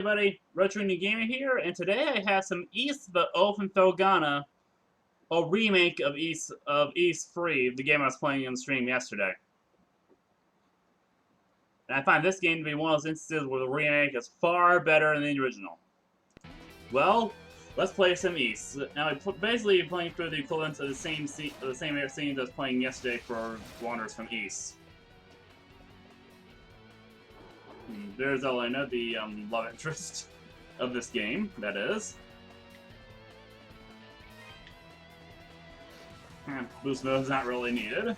Everybody, RetroIndieGamer here, and today I have some East the Oath and Felghana, a remake of East Free, the game I was playing on stream yesterday. And I find this game to be one of those instances where the remake is far better than the original. Well, let's play some East. Now, I basically playing through the equivalent of the same scenes I was playing yesterday for Wanderers from East. There's Elena, the love interest of this game, that is. Boost mode is not really needed.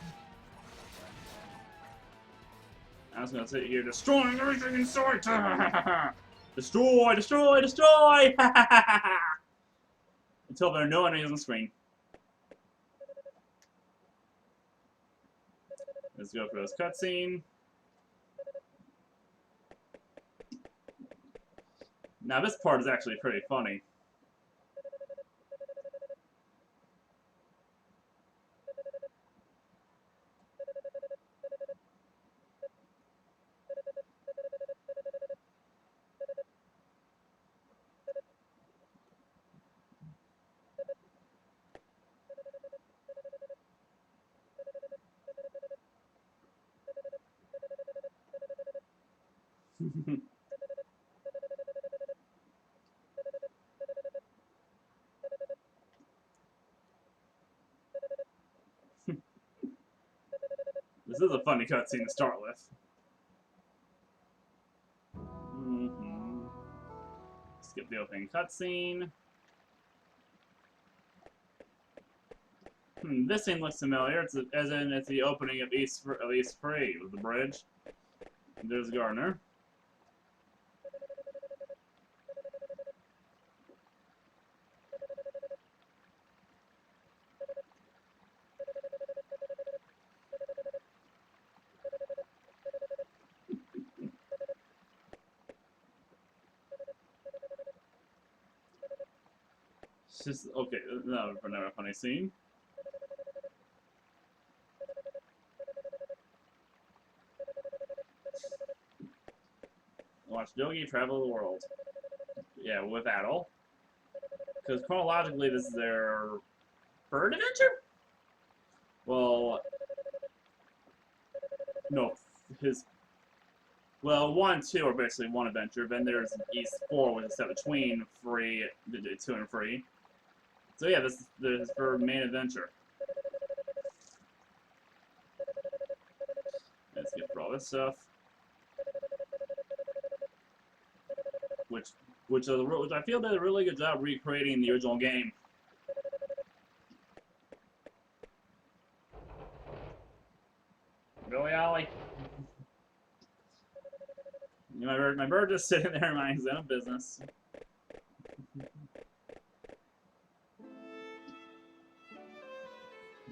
I'm just gonna sit here destroying everything in sight! Destroy, destroy, destroy! Until there are no enemies on the screen. Let's go for this cutscene. Now this part is actually pretty funny. This is a funny cutscene to start with. Skip the opening cutscene. This scene looks familiar. It's the opening of East Free with the bridge. And there's Gardner. It's just okay. Another funny scene. Watch Yogi travel the world. Yeah, with Adol. Because chronologically, this is their third adventure? Well, no, well, 1 and 2 are basically one adventure. Then there's East 4, which is set between 2 and 3. So yeah, this is her main adventure. Let's get through all this stuff. Which I feel did a really good job recreating the original game. Really, Ollie? My bird just sitting there minding his own business.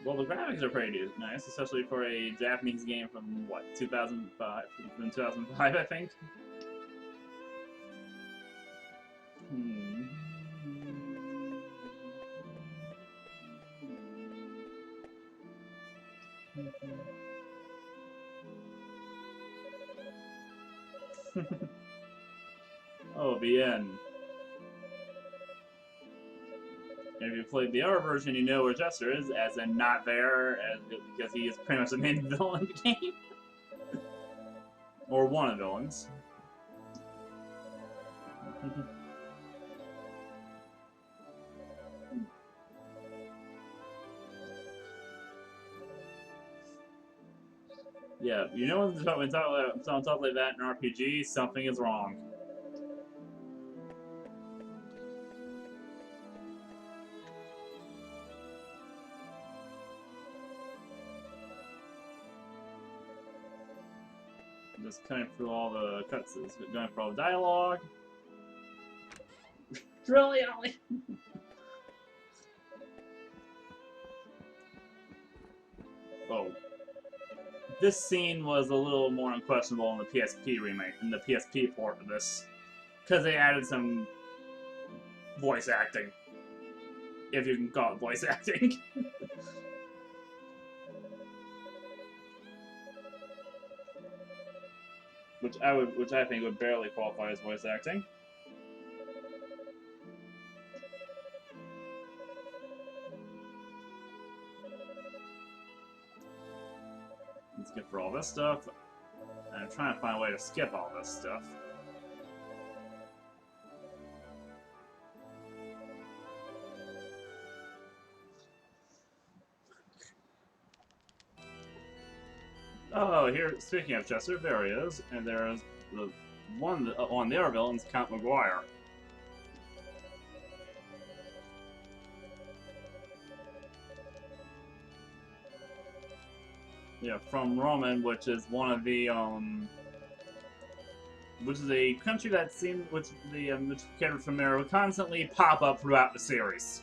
Well, the graphics are pretty nice, especially for a Japanese game from, what, 2005? From 2005, I think? Oh, the end. And if you played the other version, you know where Jester is, as in not there, because he is pretty much the main villain of the game. Or one of the villains. Yeah, you know when someone talks like that in an RPG, something is wrong. Just cutting through all the cutscenes, going for all the dialogue. Really, Ollie? Oh. This scene was a little more unquestionable in the PSP remake, in the PSP port of this. Because they added some voice acting. If you can call it voice acting. which I think would barely qualify as voice acting. Let's get for all this stuff. And I'm trying to find a way to skip all this stuff. Oh, here, speaking of Chester, there he is. And there's the one on the other villains, Count McGuire. Yeah, from Roman, which is one of the, which is a country that seems, which the, which characters from there will constantly pop up throughout the series.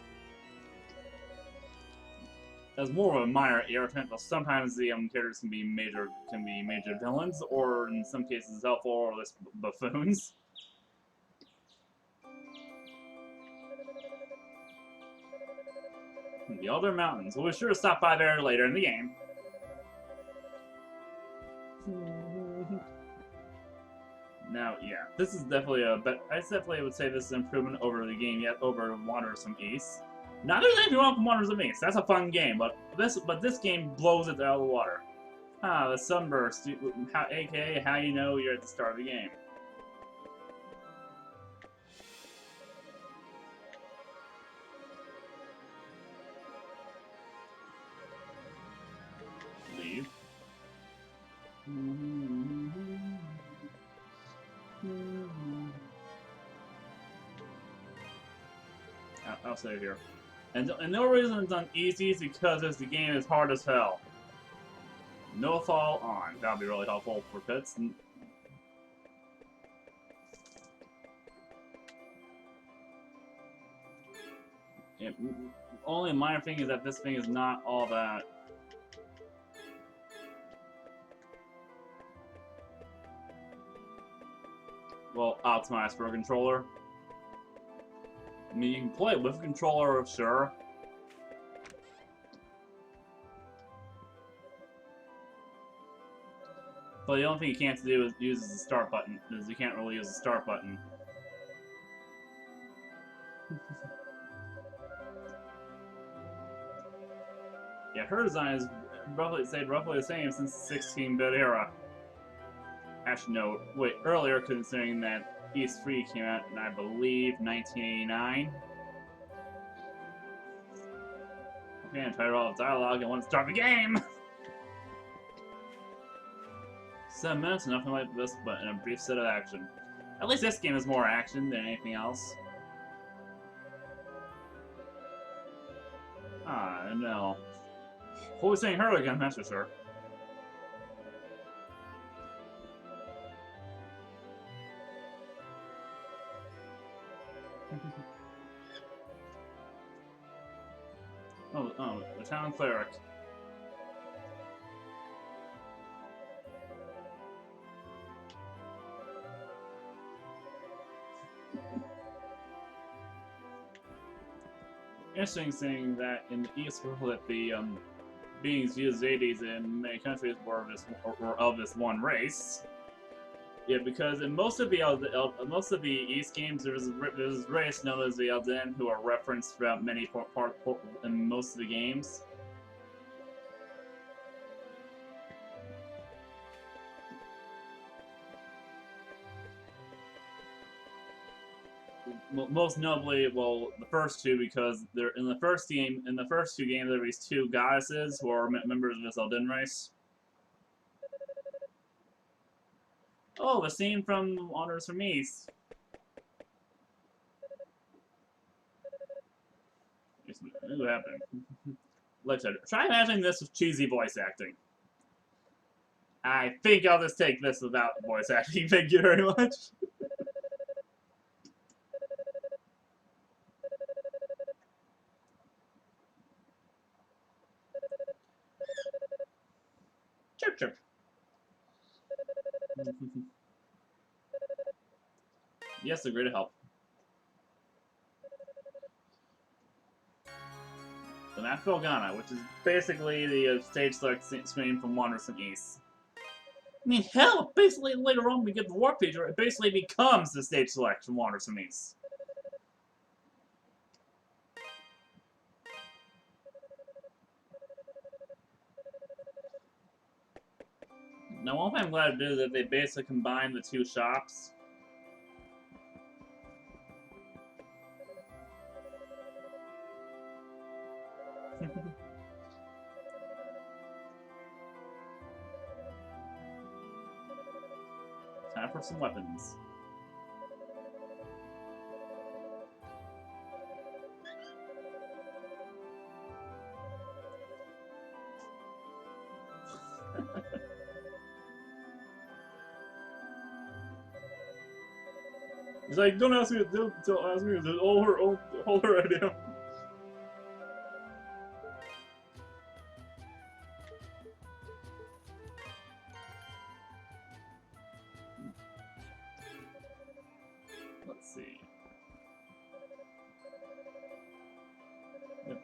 As more of a minor irritant, but sometimes the characters can be major villains, or in some cases helpful, or less buffoons. The other mountains. We'll be sure to stop by there later in the game. Now, yeah, this is definitely a. But I definitely would say this is an improvement over the game yet over Wanderers from East. Not there's anything wrong with Wanderers from East. That's a fun game, but this game blows it out of the water. Ah, the sunburst, aka how you know you're at the start of the game. Leave. I'll stay here. And no reason it's on easy is because the game is hard as hell. No fall on. That'll be really helpful for pits. Yeah, only minor thing is that this thing is not all that. Well, optimized for a controller. I mean, you can play it with a controller, sure. But the only thing you can't do is use the start button, is you can't really use the start button. Yeah, her design is roughly the same since the 16-bit era. Actually, no, wait, earlier, considering that East 3 came out in, I believe, 1989. Okay, I'm tired of all the dialogue. I want to start the game! 7 minutes, nothing like this, but in a brief set of action. At least this game is more action than anything else. Ah, no. What was saying her again, Master Sir? Oh, the town cleric. Interesting thing that in the East world that the beings used Zadies in many countries were of this one race. Yeah, because in most of the East games, there's a race known as the Elden who are referenced throughout many in most of the games. Most notably, well, the first two, because they're in the first two games, there were these two goddesses who are members of this Elden race. Oh, the scene from Honors from East. What happened? Like I said, try imagining this with cheesy voice acting. I think I'll just take this without voice acting. Thank you very much. Chirp, chirp. Yes, agree to help. The map Felghana, which is basically the stage select screen from Wanderers from East. I mean, hell, basically later on we get the warp feature, it basically becomes the stage select from Wanderers from East. Now, one thing I'm glad to do is that they basically combined the two shops. Time for some weapons. He's like, don't ask me, don't ask me, it's all her idea. Let's see. Yep.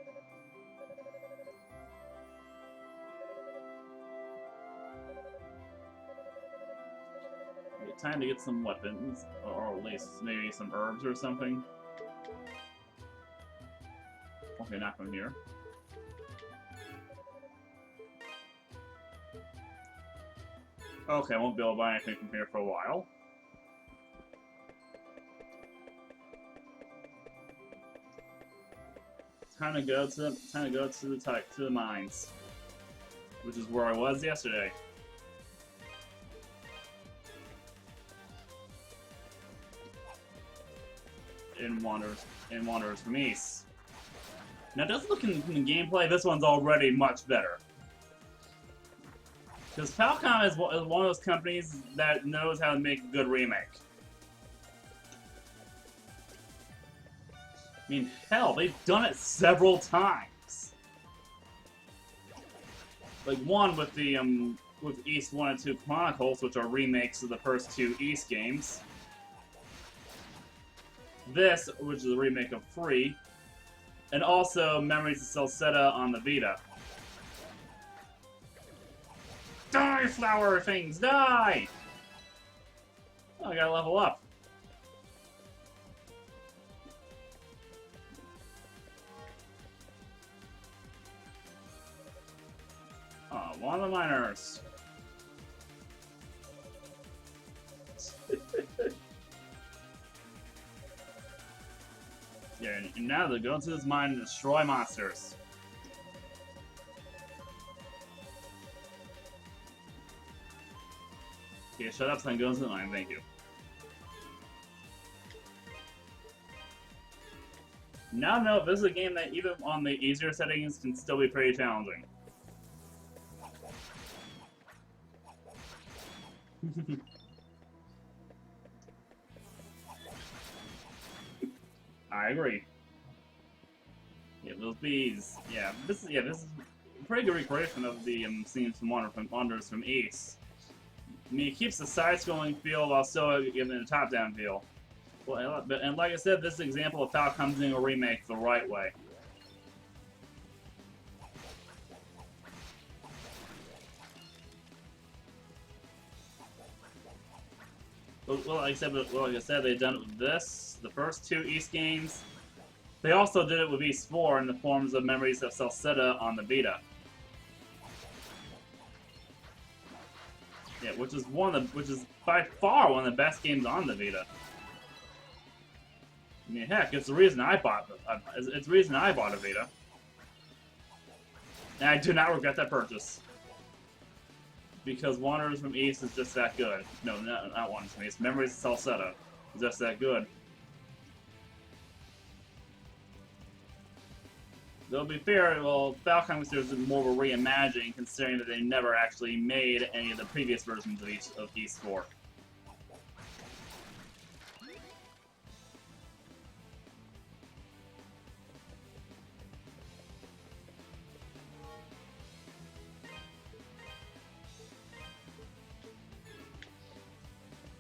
Time to get some weapons, or at least maybe some herbs or something. Okay, not from here. Okay, I won't be able to buy anything from here for a while. Time to go to the mines, which is where I was yesterday. In Wanderers from East. Now, it doesn't look in the gameplay, this one's already much better. Because Felghana is one of those companies that knows how to make a good remake. I mean, hell, they've done it several times. Like one with the with East 1 and 2 Chronicles, which are remakes of the first two East games. This, which is a remake of 3, and also Memories of Celceta on the Vita. Die, flower things, die! Oh, I gotta level up. Oh, one of the miners. Yeah, and now they're going to this mine and destroy monsters. Okay, shut up, son. Go into the mine. Thank you. Now, no, this is a game that even on the easier settings can still be pretty challenging. I agree. Yeah, those bees. Yeah, this is a pretty good recreation of the scenes from Wanderers from East. I mean, it keeps the side-scrolling feel while still giving it a top-down feel. Well, and like I said, this is an example of how Falcom's doing a remake the right way. Well, like I said, they've done it with this, the first two East games. They also did it with East 4 in the forms of Memories of Celceta on the Vita. Yeah, which is by far one of the best games on the Vita. I mean, heck, it's the reason I bought it's the reason I bought a Vita, and I do not regret that purchase. Because Wanderers from East is just that good. No, not Wanderers from East. Memories of Celceta is just that good. Though to be fair, well, Falcon is more of a reimagining, considering that they never actually made any of the previous versions of East 4.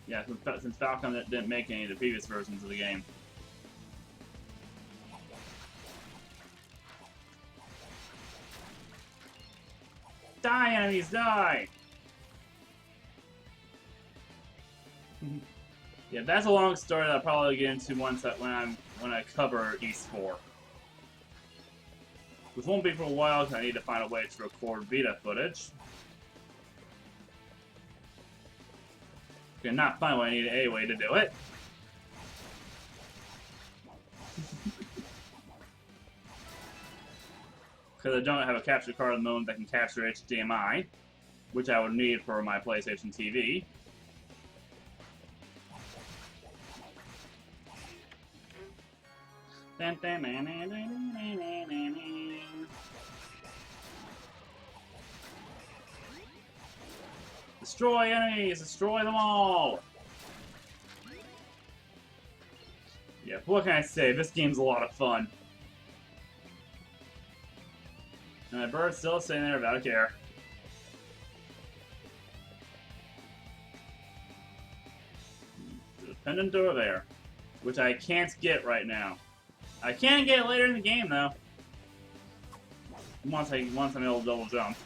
Yeah, since Falcon didn't make any of the previous versions of the game. Die, enemies, die! Yeah, that's a long story that I'll probably get into when I cover East 4. Which won't be for a while because I need to find a way to record Vita footage. Okay, not find what I need a way to do it. Because I don't have a capture card at the moment that can capture HDMI, which I would need for my PlayStation TV. Destroy enemies! Destroy them all! Yeah, what can I say? This game's a lot of fun. And my bird's still sitting there without a care. There's a pendant door there, which I can't get right now. I can get it later in the game, though. Once I'm able to double jump.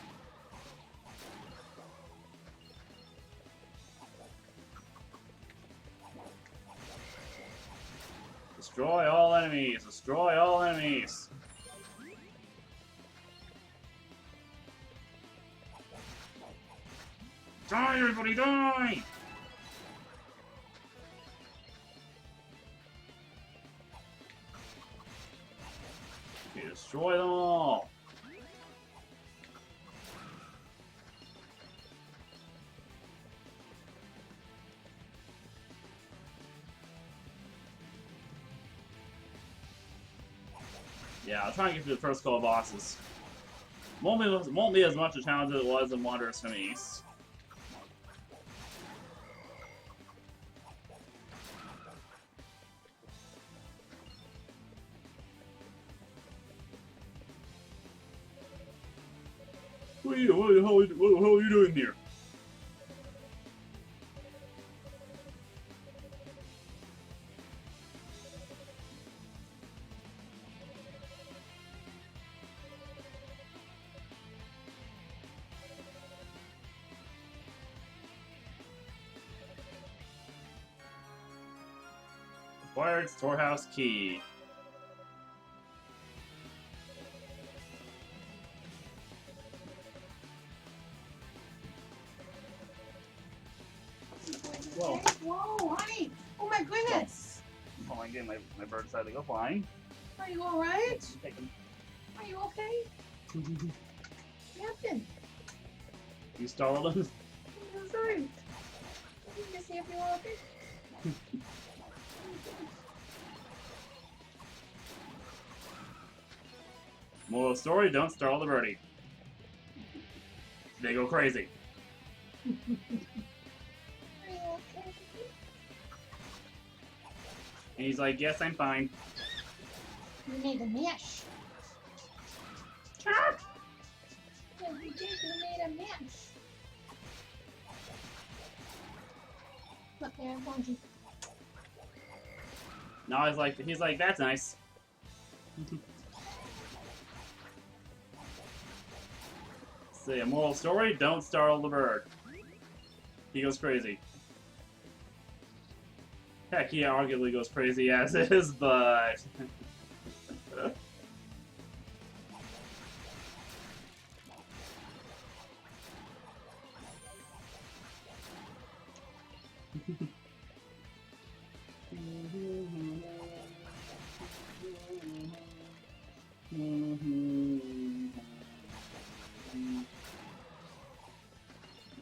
Destroy all enemies! Destroy all enemies! Die, everybody, die! Okay, destroy them all! Yeah, I'll try and get through the first couple bosses. Won't be as much a challenge as it was in Wanderers from the East. What the hell are you doing here? Acquired storehouse key. Whoa. Whoa, honey. Oh my goodness. Oh my god, my bird decided to go flying. Are you alright? Are you okay? Captain. You startled him? I'm sorry. I need to see if you're okay. Moral of the story, don't startle the birdie. They go crazy. Are you okay? And he's like, yes, I'm fine. You need a mesh. Ah! Yeah, you did. You made a mesh. Look there, I found you. Now he's like, that's nice. Say a moral story, don't startle the bird. He goes crazy. Heck, he arguably goes crazy as is, but...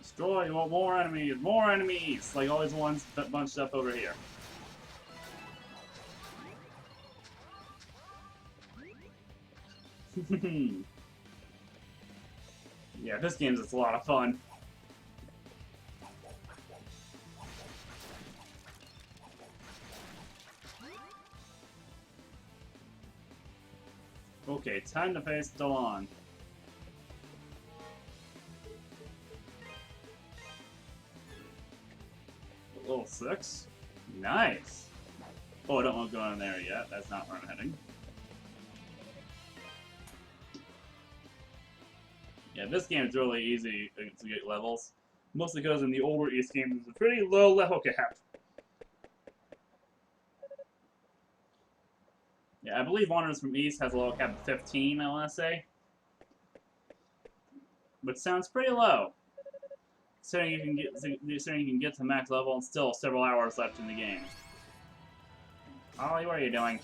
Destroy, you want more enemies, more enemies! Like always ones bunched up over here. Yeah, this game's just a lot of fun. Okay, time to face Delon. Level 6? Nice! Oh, I don't want to go in there yet. That's not where I'm heading. Yeah, this game is really easy to get levels. Mostly because in the older East games, there's a pretty low level cap. Yeah, I believe Wanderers from East has a level cap of 15, I want to say. Which sounds pretty low. considering you can get to max level and still several hours left in the game. Ollie, what are you doing?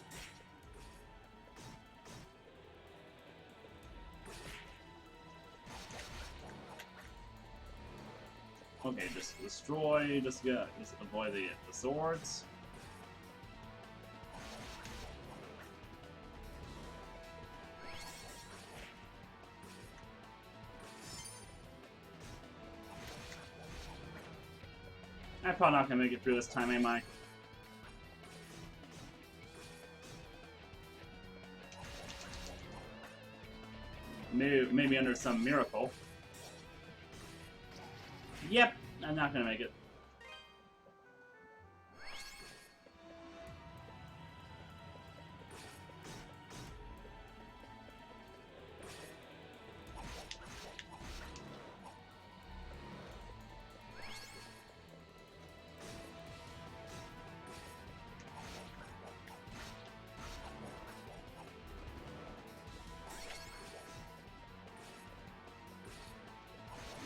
Okay, just destroy, just avoid the swords. I'm probably not gonna make it through this time, am I? Maybe under some miracle. Yep, I'm not gonna make it.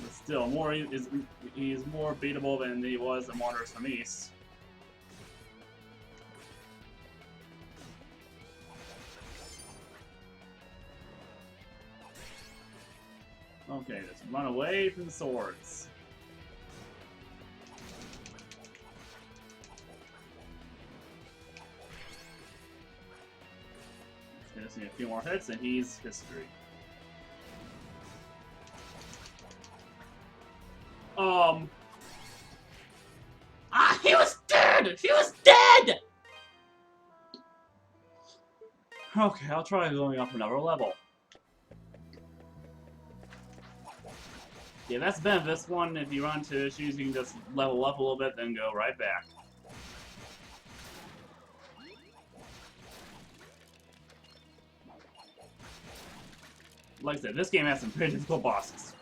But still, he's more beatable than he was in Wanderers from East. Okay, just run away from the swords. Just need a few more hits and he's history. He was dead! He was dead! Okay, I'll try going up another level. Yeah, that's the benefit of this one. If you run into issues, you can just level up a little bit, then go right back. Like I said, this game has some pretty difficult bosses.